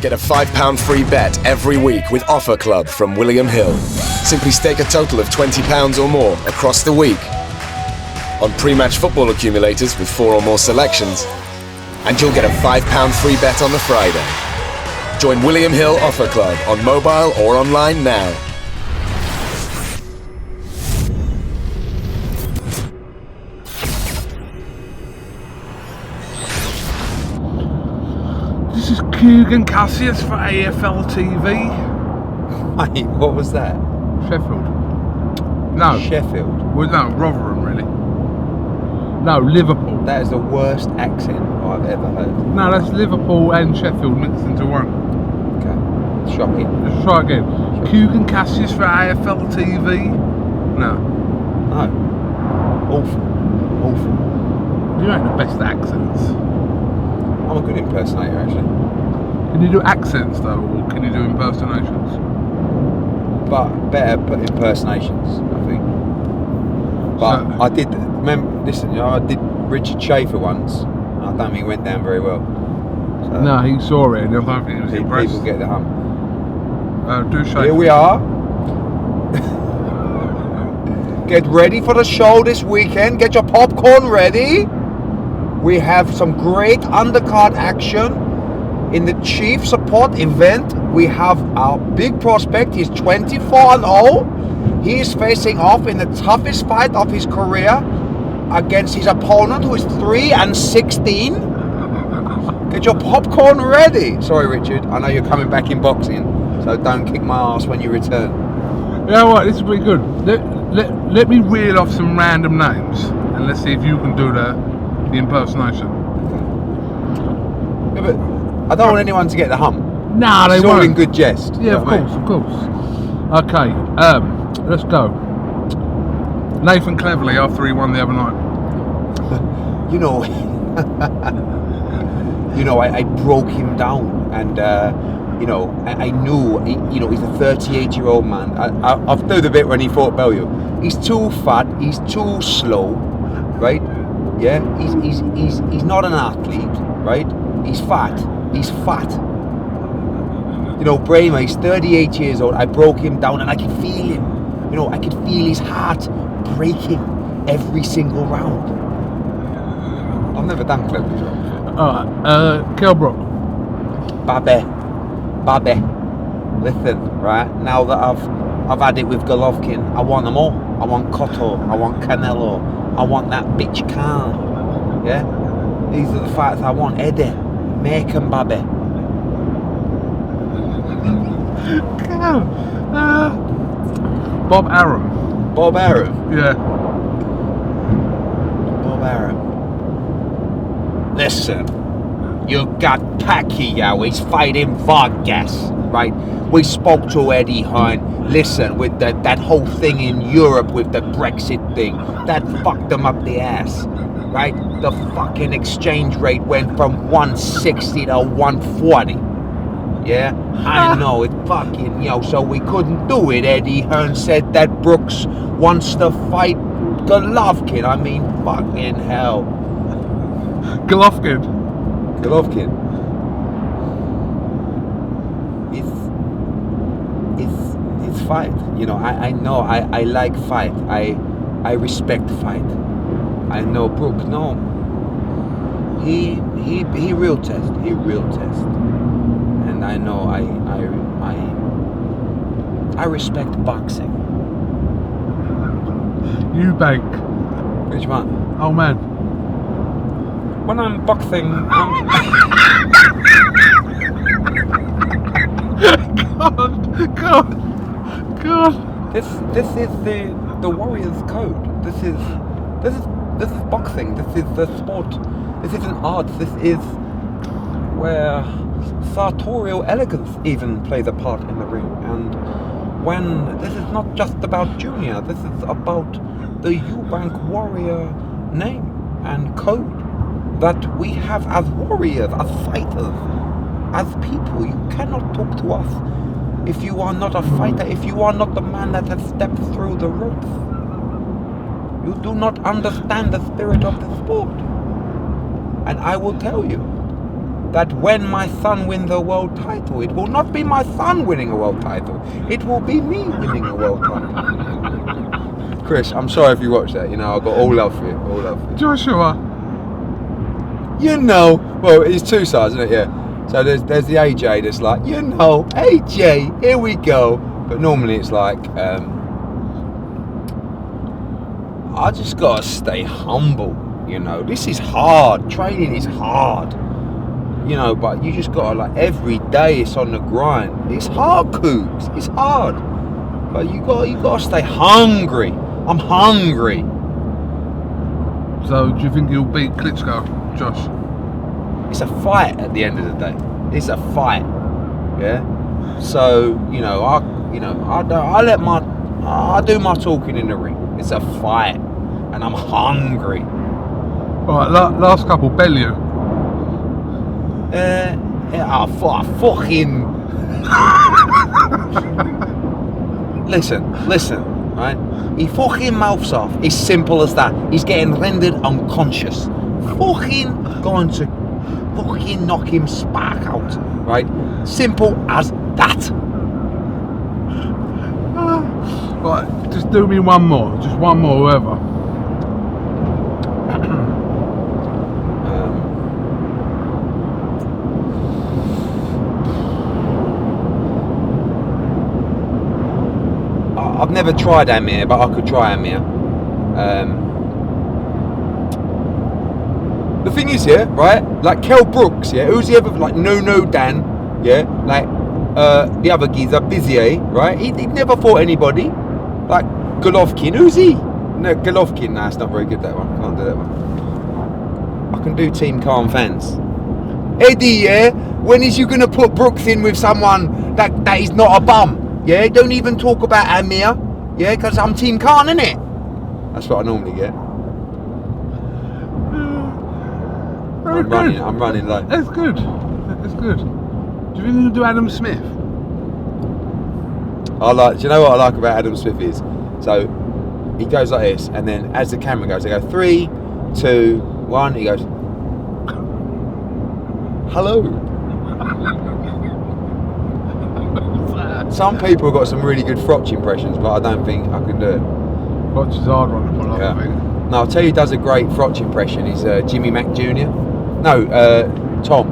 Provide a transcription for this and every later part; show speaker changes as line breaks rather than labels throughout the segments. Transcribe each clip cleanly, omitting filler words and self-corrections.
Get a £5 free bet every week with Offer Club from William Hill. Simply stake a total of £20 or more across the week on pre-match football accumulators with 4 or more selections, and you'll get a £5 free bet on the Friday. Join William Hill Offer Club on mobile or online now.
This is KUGAN CASSIUS for AFL TV.
Mate, what was that?
Sheffield. No.
Sheffield?
Well, no, Rotherham, really. No, Liverpool.
That is the worst accent I've ever heard.
No, that's Liverpool and Sheffield mixed into one.
Okay. Shocking.
Let's try again. KUGAN CASSIUS for AFL TV. No.
No. Awful.
You ain't the best accents.
I'm a good impersonator, actually.
Can you do accents though, or can you do impersonations?
But better impersonations, I think. But
So,
I did, remember, listen, you know, I did Richard Schaefer once. I don't think it went down very well. So
no, he saw it and I don't think he was impressed.
people get the hump.
Do Schaefer.
Here we are. Get ready for the show this weekend. Get your popcorn ready. We have some great undercard action in the Chief Support event. We have our big prospect. He's 24-0. He is facing off in the toughest fight of his career against his opponent, who is 3-16. Get your popcorn ready. Sorry, Richard. I know you're coming back in boxing, so don't kick my ass when you return.
You know what? This is pretty good. Let me reel off some random names and let's see if you can do the impersonation.
Yeah, but I don't want anyone to get the hump.
Nah, they
It's all
won't.
in good jest.
Yeah, of course. Okay, let's go. Nathan Cleverley after he won the other night.
You know, I broke him down, and I knew, he's a 38-year-old man. I've done the bit when he fought Bellew. He's too fat. He's too slow, right? Yeah, he's not an athlete, right? He's fat. You know, Brahma, he's 38 years old. I broke him down and I could feel him. You know, I could feel his heart breaking every single round. I've never done Cleverley's wrong before.
Kilbrook.
Babbe. Listen, right? Now that I've had it with Golovkin, I want them all. I want Cotto. I want Canelo. I want that bitch Khan. Yeah? These are the fights I want. Eddie. Make 'em, Babbe.
Bob Arum.
Bob Arum?
Yeah.
Bob Arum. Listen, you got Pacquiao, he's fighting Vargas, right? We spoke to Eddie Hearn. Listen, with that whole thing in Europe with the Brexit thing, that fucked them up the ass, right? The fucking exchange rate went from 160 to 140. Yeah, I know it fucking, so we couldn't do it. Eddie Hearn said that Brooks wants to fight Golovkin. I mean, fucking hell.
Golovkin.
It's fight. I know, I like fight. I respect fight. I know Brooks, no. He real test. And I know I respect boxing.
Eubank.
Which one?
Oh man.
When I'm boxing,
God.
This is the warrior's code. This is boxing. This is the sport. This isn't art. This is where sartorial elegance even plays a part in the ring. And when this is not just about Junior, this is about the Eubank warrior name and code that we have as warriors, as fighters, as people. You cannot talk to us if you are not a fighter, if you are not the man that has stepped through the ropes. You do not understand the spirit of the sport. And I will tell you, that when my son wins a world title, it will not be my son winning a world title. It will be me winning a world title. Chris, I'm sorry if you watched that. You know, I've got all love for you. All love for you.
Joshua.
You know, well, it's two sides, isn't it? Yeah. So there's the AJ that's like, you know, AJ, here we go. But normally it's like, I just gotta stay humble. You know, this is hard. Training is hard. You know, but you just gotta, like, every day it's on the grind. It's hard, Cougs. It's hard. But you gotta stay hungry. I'm hungry.
So do you think you'll beat Klitschko, Josh?
It's a fight at the end of the day. It's a fight. Yeah. So, you know, I do my talking in the ring. It's a fight, and I'm hungry.
All right, last couple, Bellew.
Fucking. Listen, right? He fucking mouths off. It's simple as that. He's getting rendered unconscious. Fucking going to fucking knock him spark out, right? Simple as that.
Right, just do me one more. Just one more, whoever.
I've never tried Amir, but I could try Amir. The thing is, yeah, right? Like Kell Brooks, yeah. Who's the other, like No Dan, yeah? Like the other geezer, Bizier, right? He'd never fought anybody. Like Golovkin, who's he? No, Golovkin. Nah, it's not very good, that one. Can't do that one. I can do Team Calm fans. Eddie, yeah. When is you gonna put Brooks in with someone that is not a bum? Yeah, don't even talk about Amir. Yeah, because I'm Team Khan, innit? That's what I normally get. I'm running low.
That's good. That's good. Do you think you can do Adam Smith?
Do you know what I like about Adam Smith is? So he goes like this, and then as the camera goes, they go 3, 2, 1. He goes, hello. Some people have got some really good Frotch impressions, but I don't think I can do it.
Frotch is hard one to pull off,
Yeah.
I think.
No, I'll tell you who does a great Frotch impression. He's Jimmy Mack Jr. No, Tom.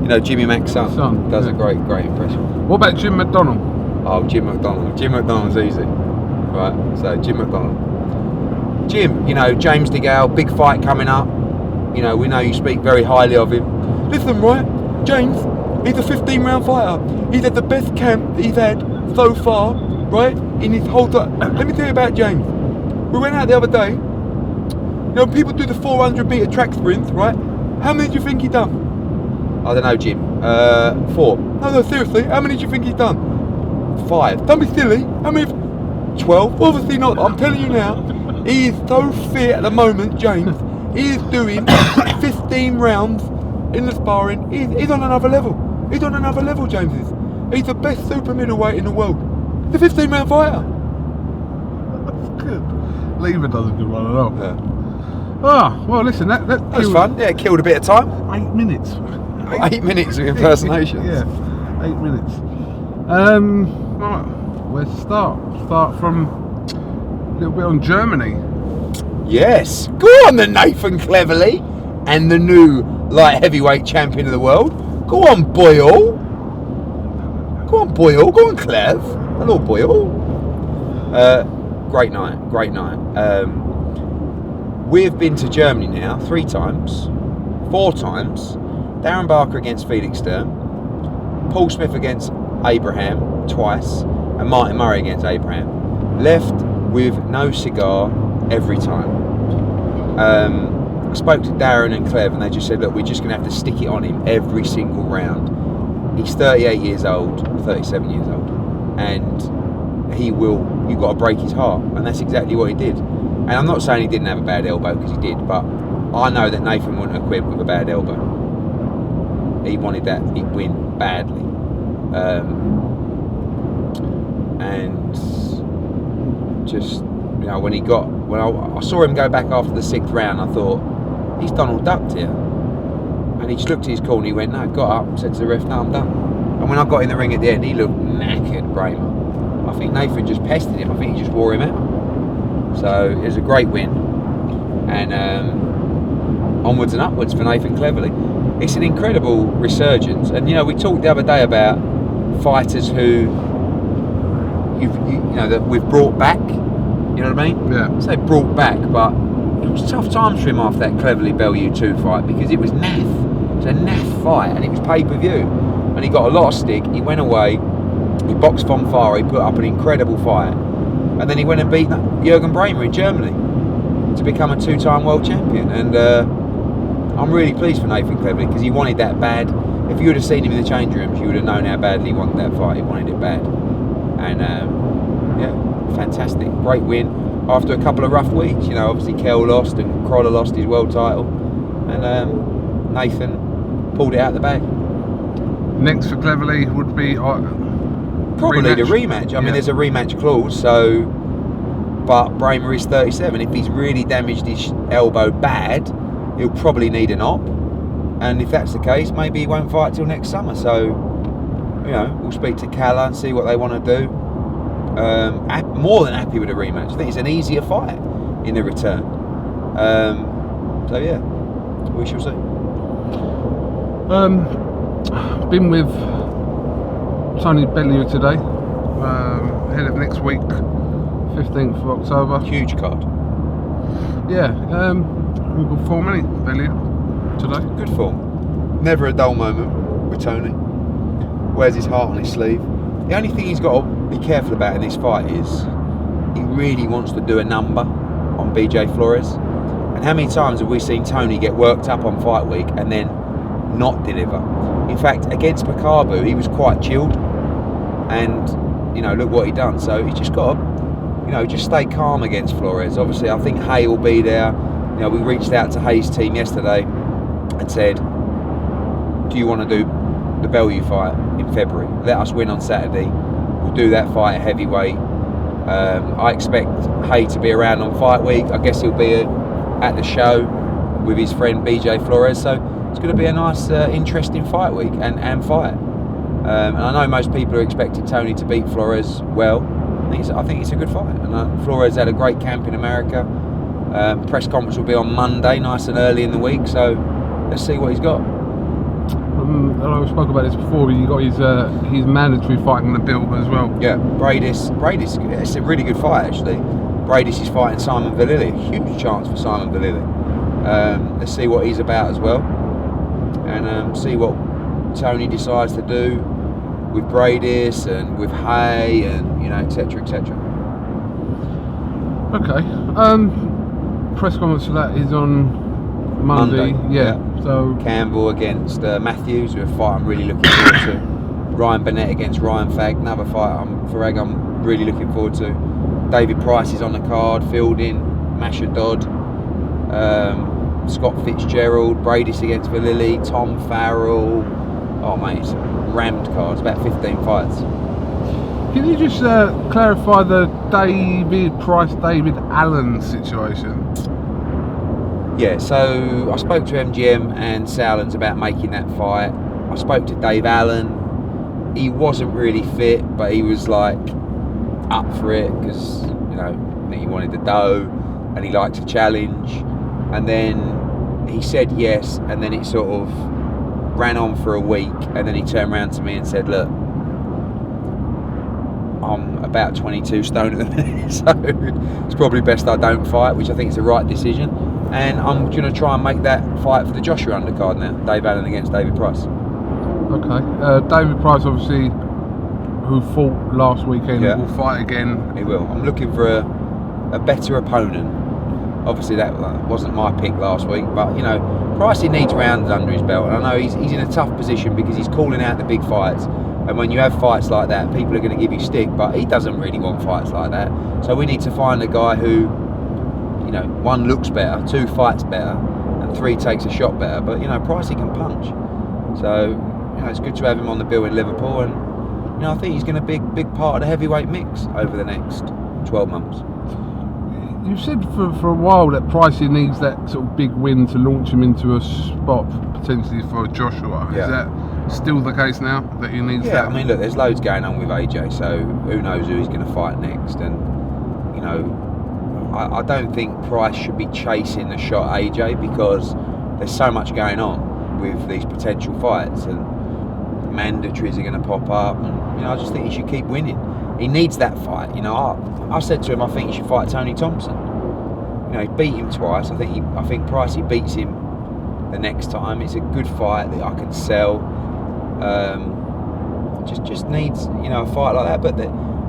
You know, Jimmy Mack's son. Does a great impression.
What about Jim McDonald?
Oh, Jim McDonald. Jim McDonald's easy. Right, so Jim McDonald. Jim, you know, James DeGale, big fight coming up. You know, we know you speak very highly of him. Listen, right, James, he's a 15-round fighter. He's had the best camp he's had so far, right, in his whole time. Let me tell you about James. We went out the other day. You know, people do the 400-meter track sprints, right? How many do you think he done? I don't know, Jim. 4. No, seriously, how many do you think he's done? 5. Don't be silly. How many? 12? Obviously not. I'm telling you now, he is so fit at the moment, James. He is doing 15 rounds in the sparring. He's on another level. He's on another level, James is. He's the best super middleweight in the world. He's a 15-round fighter.
That's good. Lever does a good one at all.
Yeah.
Ah, well, listen, that
was fun. Yeah, it killed a bit of time.
8 minutes.
8 minutes of impersonations.
Yeah, 8 minutes. Right, where to start? Start from a little bit on Germany.
Yes. Go on then, Nathan Cleverly. And the new light heavyweight champion of the world. Go on, Boyle. Go on, Boyle. Go on, Clev. Hello, Boyle. Great night. We've been to Germany now 3 times, 4 times. Darren Barker against Felix Sturm, Paul Smith against Abraham twice, and Martin Murray against Abraham. Left with no cigar every time. I spoke to Darren and Clev, and they just said, look, we're just going to have to stick it on him every single round. He's 38 years old, 37 years old, and you've got to break his heart, and that's exactly what he did. And I'm not saying he didn't have a bad elbow, because he did, but I know that Nathan wouldn't have quit with a bad elbow. He wanted that win badly. And just, you know, when I saw him go back after the 6th round, I thought, he's Donald Ducked here. And he just looked at his call and he went, no, got up, said to the ref, no, I'm done. And when I got in the ring at the end, he looked knackered, Bramer. I think Nathan just pestered him. I think he just wore him out. So it was a great win. And onwards and upwards for Nathan Cleverly. It's an incredible resurgence. And, you know, we talked the other day about fighters who, that we've brought back. You know what I mean?
Yeah.
So brought back, but it was tough times for him after that Cleverly Bellew 2 fight because it was naff. It was a naff fight and it was pay-per-view. And he got a lot of stick. He went away. He boxed Von Farah. He put up an incredible fight. And then he went and beat Jürgen Bremer in Germany to become a 2-time world champion. And I'm really pleased for Nathan Cleverly because he wanted that bad. If you would have seen him in the change rooms, you would have known how badly he wanted that fight. He wanted it bad. And yeah, fantastic. Great win after a couple of rough weeks. You know, obviously Kell lost and Crolla lost his world title. And Nathan pulled it out of the bag.
Next for Cleverly would be
probably
rematch.
The rematch. I mean, there's a rematch clause, so. But Bremer is 37. If he's really damaged his elbow bad, he'll probably need an op. And if that's the case, maybe he won't fight till next summer. So, you know, we'll speak to Calla and see what they want to do. More than happy with a rematch. I think it's an easier fight in the return. So yeah, we shall see.
Been with Tony Bellew today, ahead of next week, 15th of October.
Huge card.
Yeah, good form, ain't he, Bellew, today?
Good form. Never a dull moment with Tony. Wears his heart on his sleeve. The only thing he's got to be careful about in this fight is he really wants to do a number on BJ Flores. And how many times have we seen Tony get worked up on fight week and then not deliver? In fact, against Makabu, he was quite chilled, and you know, look what he done. So he's just got to, you know, just stay calm against Flores. Obviously, I think Hay will be there. You know, we reached out to Hay's team yesterday and said, "Do you want to do the Bellew fight in February? Let us win on Saturday. We'll do that fight at heavyweight." I expect Hay to be around on fight week. I guess he'll be at the show with his friend BJ Flores. So it's going to be a nice, interesting fight week and fight. And I know most people are expecting Tony to beat Flores well. I think it's a good fight. And Flores had a great camp in America. Press conference will be on Monday, nice and early in the week. So let's see what he's got.
I know we spoke about this before, but you got his mandatory fight in the bill as well.
Yeah, Bradis, it's a really good fight actually. Bradis is fighting Simon Vallily, huge chance for Simon Vallily. Let's see what he's about as well, and see what Tony decides to do with Bradis and with Hay and, you know, etc, etc.
Okay. Press conference for that is on Monday. Yeah. So
Campbell against Matthews, a fight I'm really looking forward to. Ryan Burnett against Ryan Fagg, another fight I'm really looking forward to. David Price is on the card, Fielding, Masha Dodd, Scott Fitzgerald, Bradis against Vallily, Tom Farrell. Oh mate, it's a rammed card. It's about 15 fights.
Can you just clarify the David Price, David Allen situation?
Yeah, so I spoke to MGM and Sowlands about making that fight. I spoke to Dave Allen. He wasn't really fit, but he was like up for it because, you know, I think he wanted the dough and he liked a challenge. And then he said yes, and then it sort of ran on for a week, and then he turned around to me and said, "Look, I'm about 22 stone at the minute, so it's probably best I don't fight," which I think is the right decision. And I'm going to try and make that fight for the Joshua undercard now. Dave Allen against David Price.
Okay. David Price, obviously, who fought last weekend, will fight again.
He will. I'm looking for a better opponent. Obviously, that wasn't my pick last week, but, you know, Pricey needs rounds under his belt. And I know he's in a tough position because he's calling out the big fights. And when you have fights like that, people are going to give you stick, but he doesn't really want fights like that. So we need to find a guy who, you know, 1 looks better, 2 fights better, and 3 takes a shot better. But, you know, Pricey can punch. So, you know, it's good to have him on the bill in Liverpool. And, you know, I think he's going to be a big part of the heavyweight mix over the next 12 months.
You've said for a while that Pricey needs that sort of big win to launch him into a spot potentially for Joshua.
Yeah.
Is that still the case now, that he needs that?
Yeah, I mean, look, there's loads going on with AJ, so who knows who he's going to fight next. And, you know, I don't think Price should be chasing the shot AJ, because there's so much going on with these potential fights, and mandatories are going to pop up. And, you know, I just think he should keep winning. He needs that fight. You know, I said to him, I think he should fight Tony Thompson. You know, he beat him twice. I think Pricey beats him the next time. It's a good fight that I can sell. Just needs, you know, a fight like that. But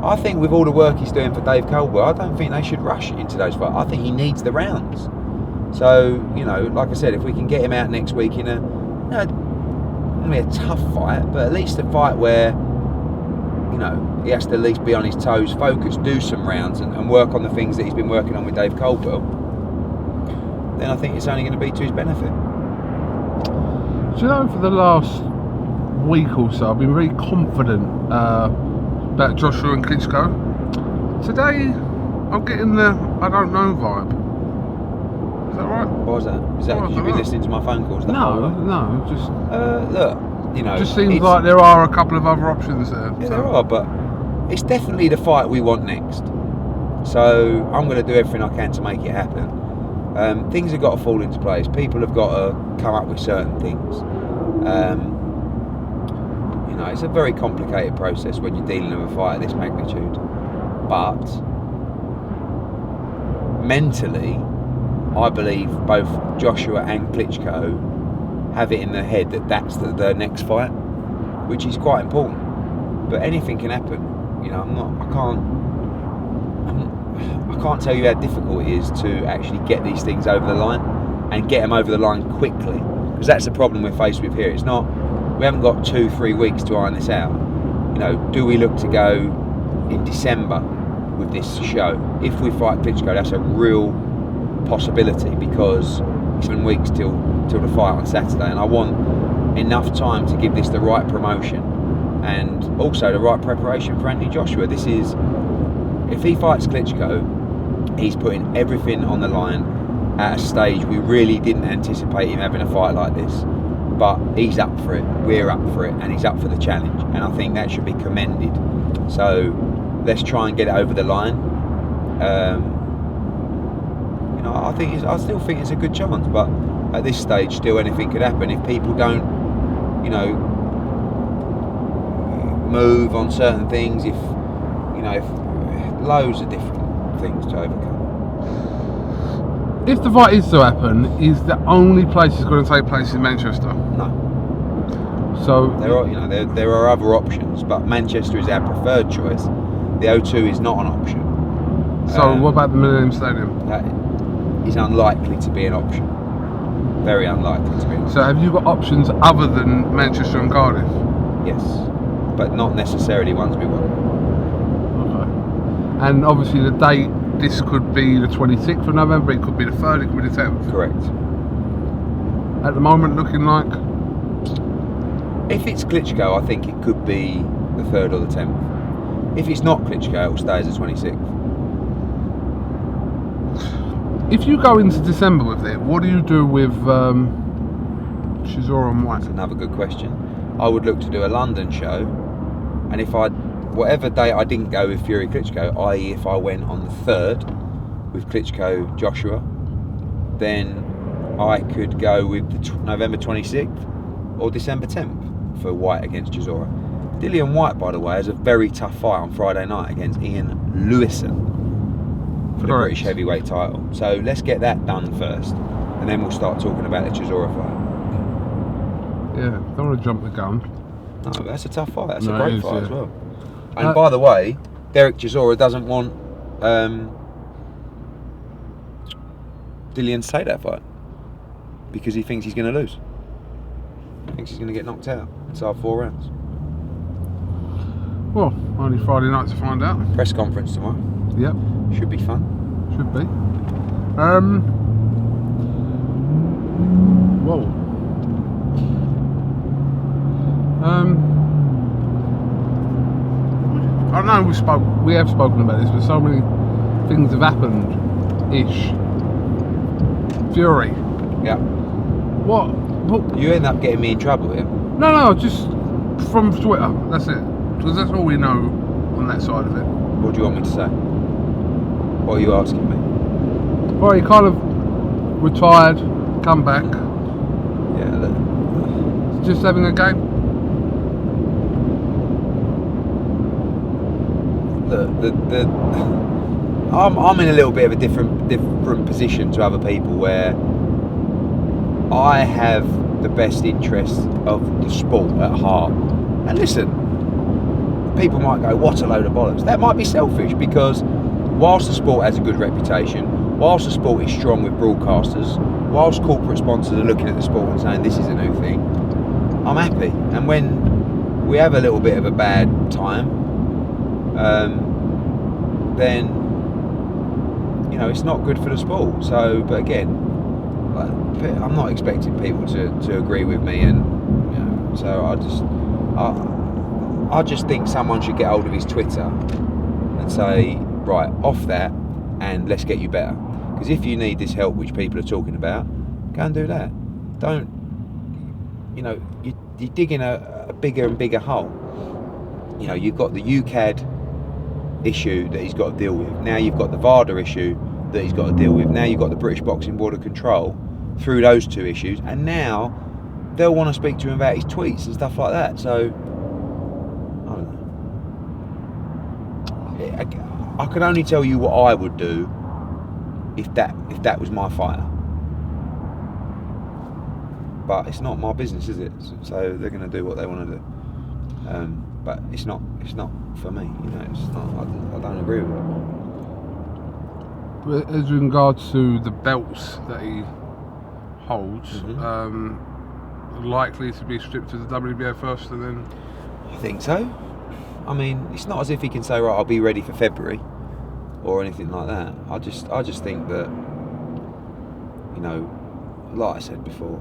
I think with all the work he's doing for Dave Caldwell, I don't think they should rush into those fights. I think he needs the rounds. So, you know, like I said, if we can get him out next week in a, you know, it'll be a tough fight, but at least a fight where, you know, he has to at least be on his toes, focus, do some rounds and work on the things that he's been working on with Dave Caldwell, then I think it's only going to be to his benefit.
Do you know, for the last week or so, I've been very confident about Joshua and Klitschko. Today, I'm getting the I don't know vibe. Is that right?
Why was that? Is that because you've been listening to my phone calls?
No, just...
look, you know...
Just seems like there are a couple of other options there.
Yeah, there are, but it's definitely the fight we want next. So I'm going to do everything I can to make it happen. Things have got to fall into place. People have got to come up with certain things. You know, it's a very complicated process when you're dealing with a fight of this magnitude. But mentally, I believe both Joshua and Klitschko have it in their head that that's the next fight, which is quite important. But anything can happen. You know, I can't tell you how difficult it is to actually get these things over the line and get them over the line quickly, because that's the problem we're faced with here. It's not, we haven't got 2-3 weeks to iron this out. You know, do we look to go in December with this show? If we fight Klitschko, that's a real possibility, because it's 7 weeks till the fight on Saturday, and I want enough time to give this the right promotion and also the right preparation for Anthony Joshua. This is, if he fights Klitschko, he's putting everything on the line at a stage we really didn't anticipate him having a fight like this, but he's up for it, we're up for it, and he's up for the challenge, and I think that should be commended. So let's try and get it over the line. You know, I still think it's a good chance, but at this stage still anything could happen if people don't, you know, move on certain things, if loads of different things to overcome.
If the fight is to happen, is the only place it's going to take place in Manchester?
No.
So
there are other options, but Manchester is our preferred choice. The O2 is not an option.
So what about the Millennium Stadium?
That is unlikely to be an option. Very unlikely to be an option.
So have you got options other than Manchester and Cardiff?
Yes, but not necessarily ones we want.
Okay. And obviously the date, this could be the 26th of November, it could be the 3rd, it could be the 10th.
Correct.
At the moment looking like?
If it's Klitschko, I think it could be the 3rd or the 10th. If it's not Klitschko, it will stay as the 26th.
If you go into December with it, what do you do with Chisora and White?
That's another good question. I would look to do a London show, and if whatever day I didn't go with Fury Klitschko, i.e. if I went on the 3rd with Klitschko Joshua, then I could go with the November 26th or December 10th for White against Chisora. Dillian White, by the way, has a very tough fight on Friday night against Ian Lewison for the British heavyweight title. So let's get that done first, and then we'll start talking about the Chisora fight.
Yeah, don't want to jump the gun.
No, that's a tough fight. That's a great fight as well. And
by
the way, Derek Chisora doesn't want Dillian to take that fight because he thinks he's going to lose. He thinks he's going to get knocked out inside 4 rounds.
Well, only Friday night to find out.
Press conference tomorrow.
Yep.
Should be fun.
Should be. Whoa. I know we have spoken about this, but so many things have happened ish. Fury.
Yeah.
What?
You end up getting me in trouble here.
No, just from Twitter. That's it. Because that's all we know on that side of it.
What do you want me to say? What are you asking me?
Well, he kind of retired, come back,
Yeah, look.
just having a game.
I'm in a little bit of a different position to other people where I have the best interests of the sport at heart. And listen, people might go, what a load of bollocks. That might be selfish, because whilst the sport has a good reputation, whilst the sport is strong with broadcasters, whilst corporate sponsors are looking at the sport and saying this is a new thing, I'm happy. And when we have a little bit of a bad time, then it's not good for the sport. So, but again, I'm not expecting people to agree with me, and so I just think someone should get hold of his Twitter and say, right, off that, and let's get you better. Because if you need this help which people are talking about, go and do that. Don't, you're digging a bigger and bigger hole. You've got the UCAD issue that he's got to deal with. Now you've got the VADA issue that he's got to deal with. Now you've got the British Boxing Board of Control through those two issues, and now they'll want to speak to him about his tweets and stuff like that. So I don't know. I can only tell you what I would do if that was my fighter. But it's not my business, is it? So they're going to do what they want to do. But it's not for me. It's not. I don't agree with it.
But as regards to the belts that he holds, likely to be stripped to the WBO first, and then.
I think so. I mean, it's not as if he can say, right, I'll be ready for February or anything like that. I just think that, like I said before,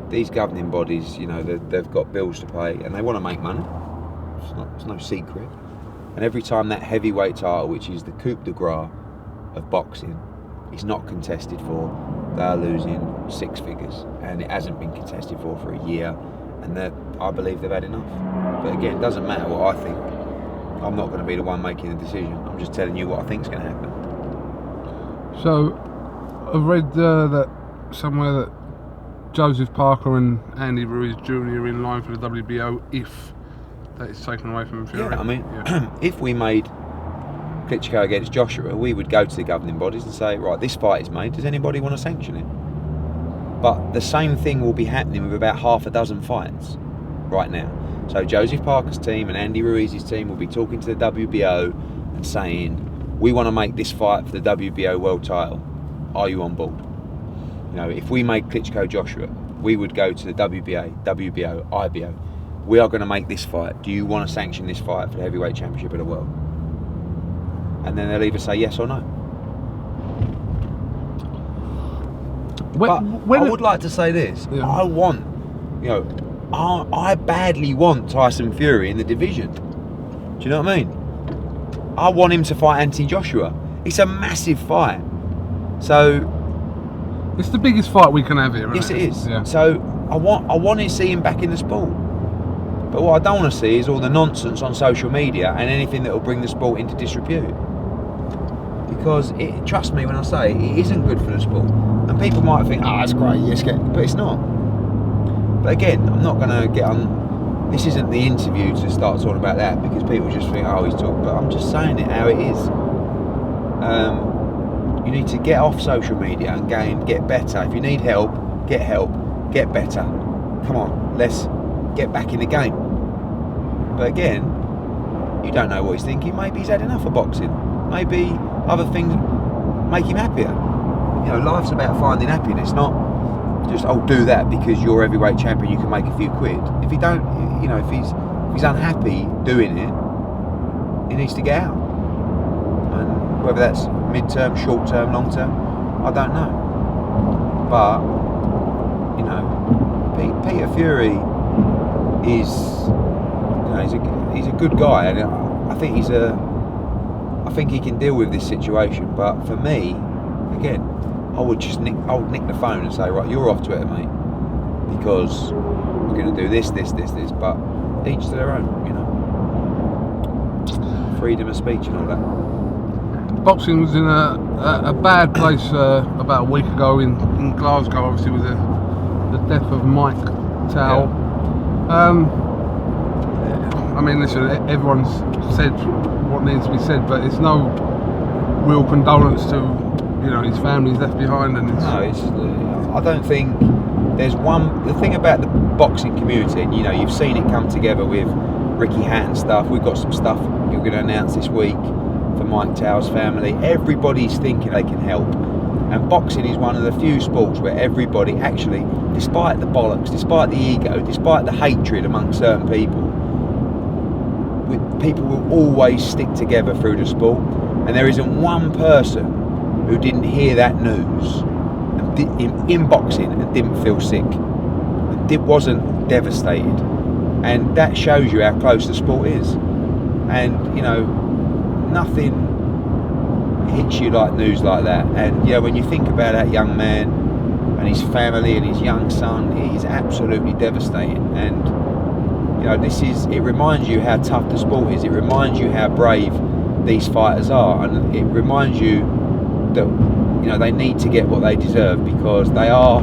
these governing bodies, they've got bills to pay and they want to make money. It's no secret. And every time that heavyweight title, which is the coup de grace of boxing, is not contested for, they're losing six figures. And it hasn't been contested for a year. And I believe they've had enough. But again, it doesn't matter what I think. I'm not going to be the one making the decision. I'm just telling you what I think is going to happen.
So, I've read that somewhere that Joseph Parker and Andy Ruiz Jr. are in line for the WBO if that is taken away from Fury.
Yeah, I mean, if we made Klitschko against Joshua, we would go to the governing bodies and say, right, this fight is made. Does anybody want to sanction it? But the same thing will be happening with about half a dozen fights right now. So Joseph Parker's team and Andy Ruiz's team will be talking to the WBO and saying, we want to make this fight for the WBO world title. Are you on board? If we made Klitschko Joshua, we would go to the WBA, WBO, IBO. We are going to make this fight. Do you want to sanction this fight for the heavyweight championship of the world? And then they'll either say yes or no. But I would like to say this. Yeah. I want, I badly want Tyson Fury in the division. Do you know what I mean? I want him to fight Anthony Joshua. It's a massive fight. So
it's the biggest fight we can have here,
yes,
isn't
it is.
Yeah.
So I want to see him back in the sport. But what I don't want to see is all the nonsense on social media and anything that will bring the sport into disrepute. Because trust me when I say it isn't good for the sport. And people might think, it's great, yes, but it's not. But again, I'm not going to get on. This isn't the interview to start talking about that, because people just think, he's talking. But I'm just saying it how it is. You need to get off social media and get better. If you need help, get better. Come on, let's get back in the game. But again, you don't know what he's thinking. Maybe he's had enough of boxing. Maybe other things make him happier. Life's about finding happiness, not just do that because you're heavyweight champion, you can make a few quid. If he don't, if he's unhappy doing it, he needs to get out. And whether that's mid-term, short-term, long-term, I don't know. But Peter Fury is, he's a good guy, and I think he can deal with this situation. But for me,
again, I would nick the phone and say, right, you're off Twitter, mate, because we're going to do this, but each to their own, you know. Freedom of speech and all that.
Boxing was in a bad place about a week ago in Glasgow, obviously with the death of Mike Towell.
Yeah.
I mean, listen, everyone's said what needs to be said, but it's no real condolence to, you know, his family's left behind, and it's...
No, I don't think there's one. The thing about the boxing community, and you know, you've seen it come together with Ricky Hatton stuff. We've got some stuff we're going to announce this week for Mike Towell's family. Everybody's thinking they can help, and boxing is one of the few sports where everybody actually, despite the bollocks, despite the ego, despite the hatred among certain people, people will always stick together through the sport. And there isn't one person who didn't hear that news in boxing and didn't feel sick, and wasn't devastated. And that shows you how close the sport is. And you know, nothing hits you like news like that. And you know, when you think about that young man and his family and his young son, it is absolutely devastating. And you know, it reminds you how tough the sport is. It reminds you how brave these fighters are, and it reminds you that, you know, they need to get what they deserve, because they are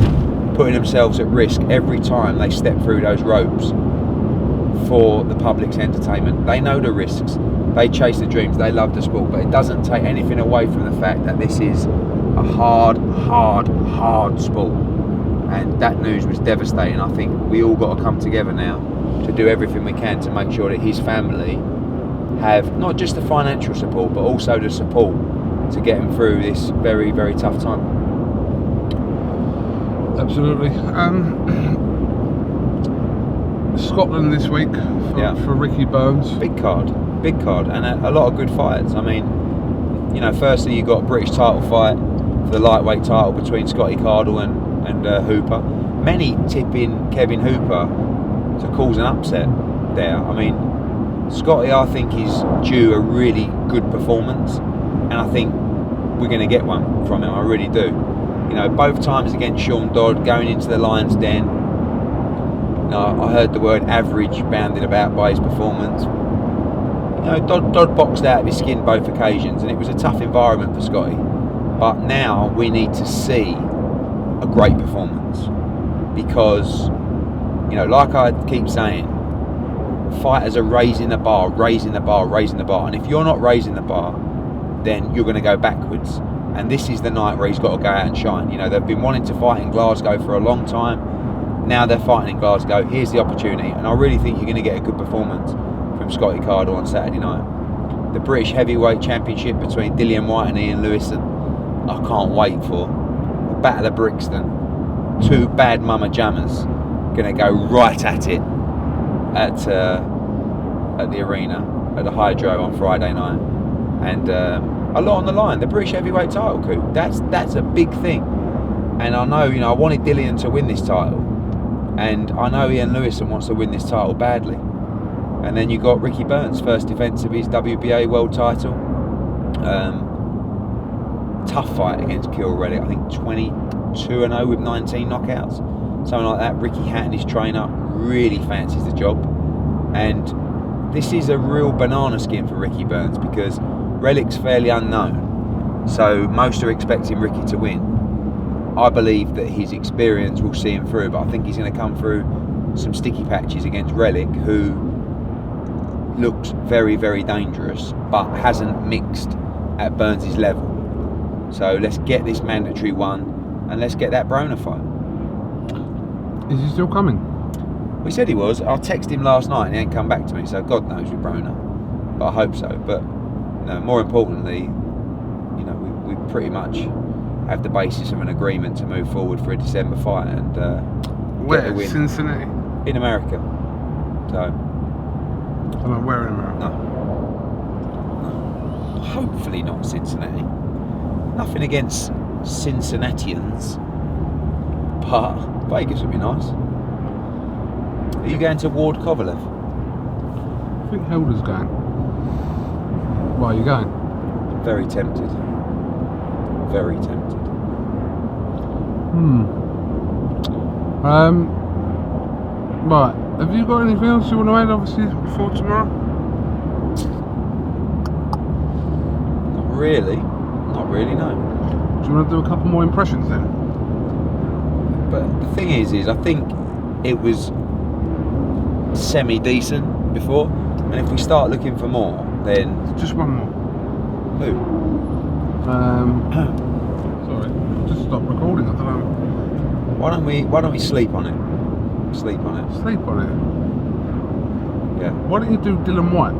putting themselves at risk every time they step through those ropes for the public's entertainment. They know the risks, they chase the dreams, they love the sport, but it doesn't take anything away from the fact that this is a hard sport. And that news was devastating. I think we all got to come together now to do everything we can to make sure that his family have not just the financial support, but also the support to get him through this very, very tough time.
Absolutely. Scotland this week for Ricky Burns.
Big card, and a lot of good fights. I mean, you know, firstly you got a British title fight for the lightweight title between Scotty Cardle and Hooper. Many tipping Kevin Hooper to cause an upset there. I mean, Scotty, I think, is due a really good performance, and I think we're going to get one from him. I really do. You know, both times against Sean Dodd, going into the Lion's Den, you know, I heard the word average bandied about by his performance. You know, Dodd boxed out of his skin both occasions, and it was a tough environment for Scotty. But now we need to see a great performance, because, you know, like I keep saying, fighters are raising the bar, and if you're not raising the bar, then you're going to go backwards. And this is the night where he's got to go out and shine. You know, they've been wanting to fight in Glasgow for a long time. Now they're fighting in Glasgow. Here's the opportunity, and I really think you're going to get a good performance from Scotty Cardle on Saturday night. The British Heavyweight Championship between Dillian White and Ian Lewison, I can't wait for. The Battle of Brixton, two bad mama jammers going to go right at it at the arena, at the Hydro on Friday night, and a lot on the line. The British Heavyweight title coup, that's a big thing. And I know, you know, I wanted Dillian to win this title, and I know Ian Lewison wants to win this title badly. And then you got Ricky Burns, first defence of his WBA world title. Tough fight against Kyle Relic. I think 22-0 with 19 knockouts, something like that. Ricky Hatton, his trainer, really fancies the job, and this is a real banana skin for Ricky Burns, because Relic's fairly unknown, so most are expecting Ricky to win. I believe that his experience will see him through, but I think he's going to come through some sticky patches against Relic, who looks very, very dangerous, but hasn't mixed at Burns' level. So let's get this mandatory one, and let's get that Broner fight.
Is he still coming?
We said he was. I texted him last night and he ain't come back to me, so God knows with Broner. But I hope so. But you know, more importantly, you know, we pretty much have the basis of an agreement to move forward for a December fight, and
where?
get the win.
Cincinnati?
In America. So.
I don't know where in America.
No. Hopefully not Cincinnati. Nothing against Cincinnatians, but Vegas would be nice. Are you going to Ward Kovalev?
I think Helder's going. Why are you going?
Very tempted. Very tempted.
Right. Have you got anything else you want to add, obviously, before tomorrow?
Not really, no.
Do you want to do a couple more impressions then?
But the thing is I think it was semi-decent before, and if we start looking for more, then...
Just one more.
Who?
Sorry, just stop recording, I don't know.
Why don't we sleep on it? Sleep on it.
Sleep on it.
Yeah.
Why don't you do Dylan White?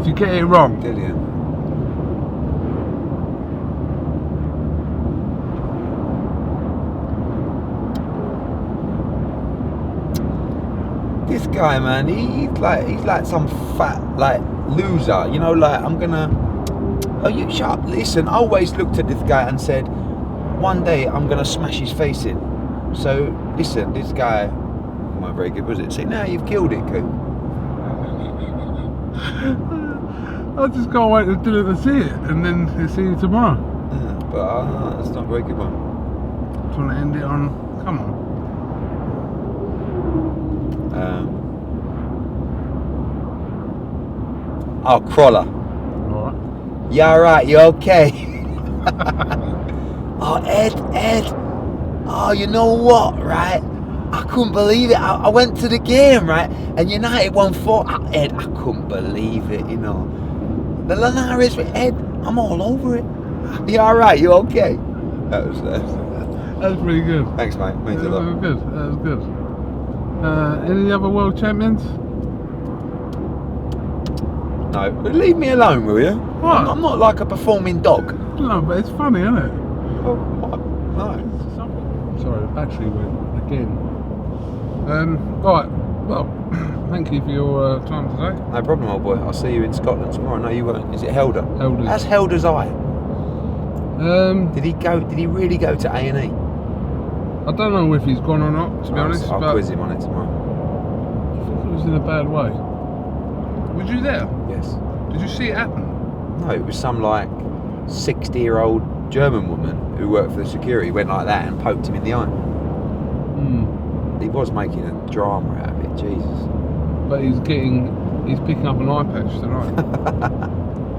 If you get it wrong.
Dillian. This guy, man, he's like some fat loser, you know. Oh, you shut up. Listen, I always looked at this guy and said, one day I'm gonna smash his face in. So listen, this guy wasn't very good, was it? See, now you've killed it, Coop.
I just can't wait to do it to see it, and then see you tomorrow.
Yeah, but that's not a very good one.
Do you want to end it on? Come on.
Crawler.
Alright.
You alright? You okay? Oh, Ed. Oh, you know what, right? I couldn't believe it. I went to the game, right? And United won 4. Ed, I couldn't believe it, you know. The Linares with Ed, I'm all over it. You alright? You okay? That was
pretty good.
Thanks, mate. Means a lot.
That was good. Any other world champions?
No, but leave me alone, will you?
What?
I'm not like a performing dog.
No, but it's funny, isn't it?
Oh, what? No.
Sorry, the battery went again. Alright, well, thank you for your time today.
No problem, old boy. I'll see you in Scotland tomorrow. No, you won't. Is it Helder?
Helder's.
That's Helder's eye. Did he really go to A&E?
I don't know if he's gone or not, to be honest.
I'll quiz him on it tomorrow.
I think it was in a bad way. Was you there?
Yes.
Did you see it happen?
No, it was some 60-year-old German woman who worked for the security went like that and poked him in the eye. He was making a drama out of it, Jesus.
But he's picking up an eye patch tonight.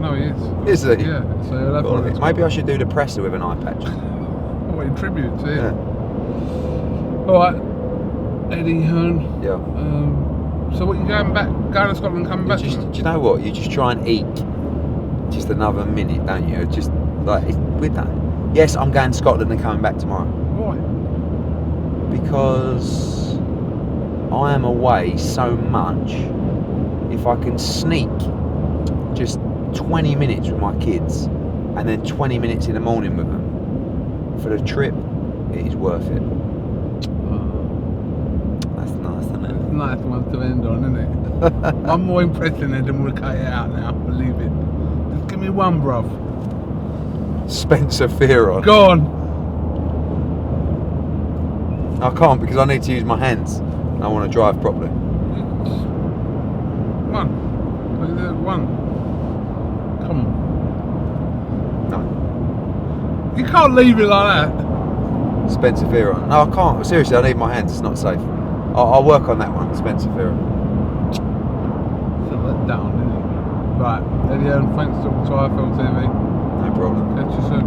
No, he is.
Is he?
Yeah. So that's
Well, maybe I should do the presser with an eye patch.
Oh, in tribute to him.
Yeah.
All right, Eddie Hearn.
Yeah.
So what, you going to Scotland, coming back?
Do you know what? You just try and eat just another minute, don't you? Just with that. Yes, I'm going to Scotland and coming back tomorrow.
Why?
Because I am away so much. If I can sneak just 20 minutes with my kids and then 20 minutes in the morning with them for the trip, it is worth it. That's nice, isn't it?
Nice one to end on, isn't it? I'm more impressed in it than we'll cut it out now. Believe it. Just give me one, bruv.
Spencer Fearon.
Go on.
I can't because I need to use my hands. I want to drive properly.
One. One. Come on.
No.
You can't leave it like that.
Spencer Fearon. No, I can't. Seriously, I need my hands. It's not safe. I'll work on that one. Spencer Fearon.
So let down, isn't it? Right. Eddie, thanks to IFL TV.
No problem.
Catch you soon.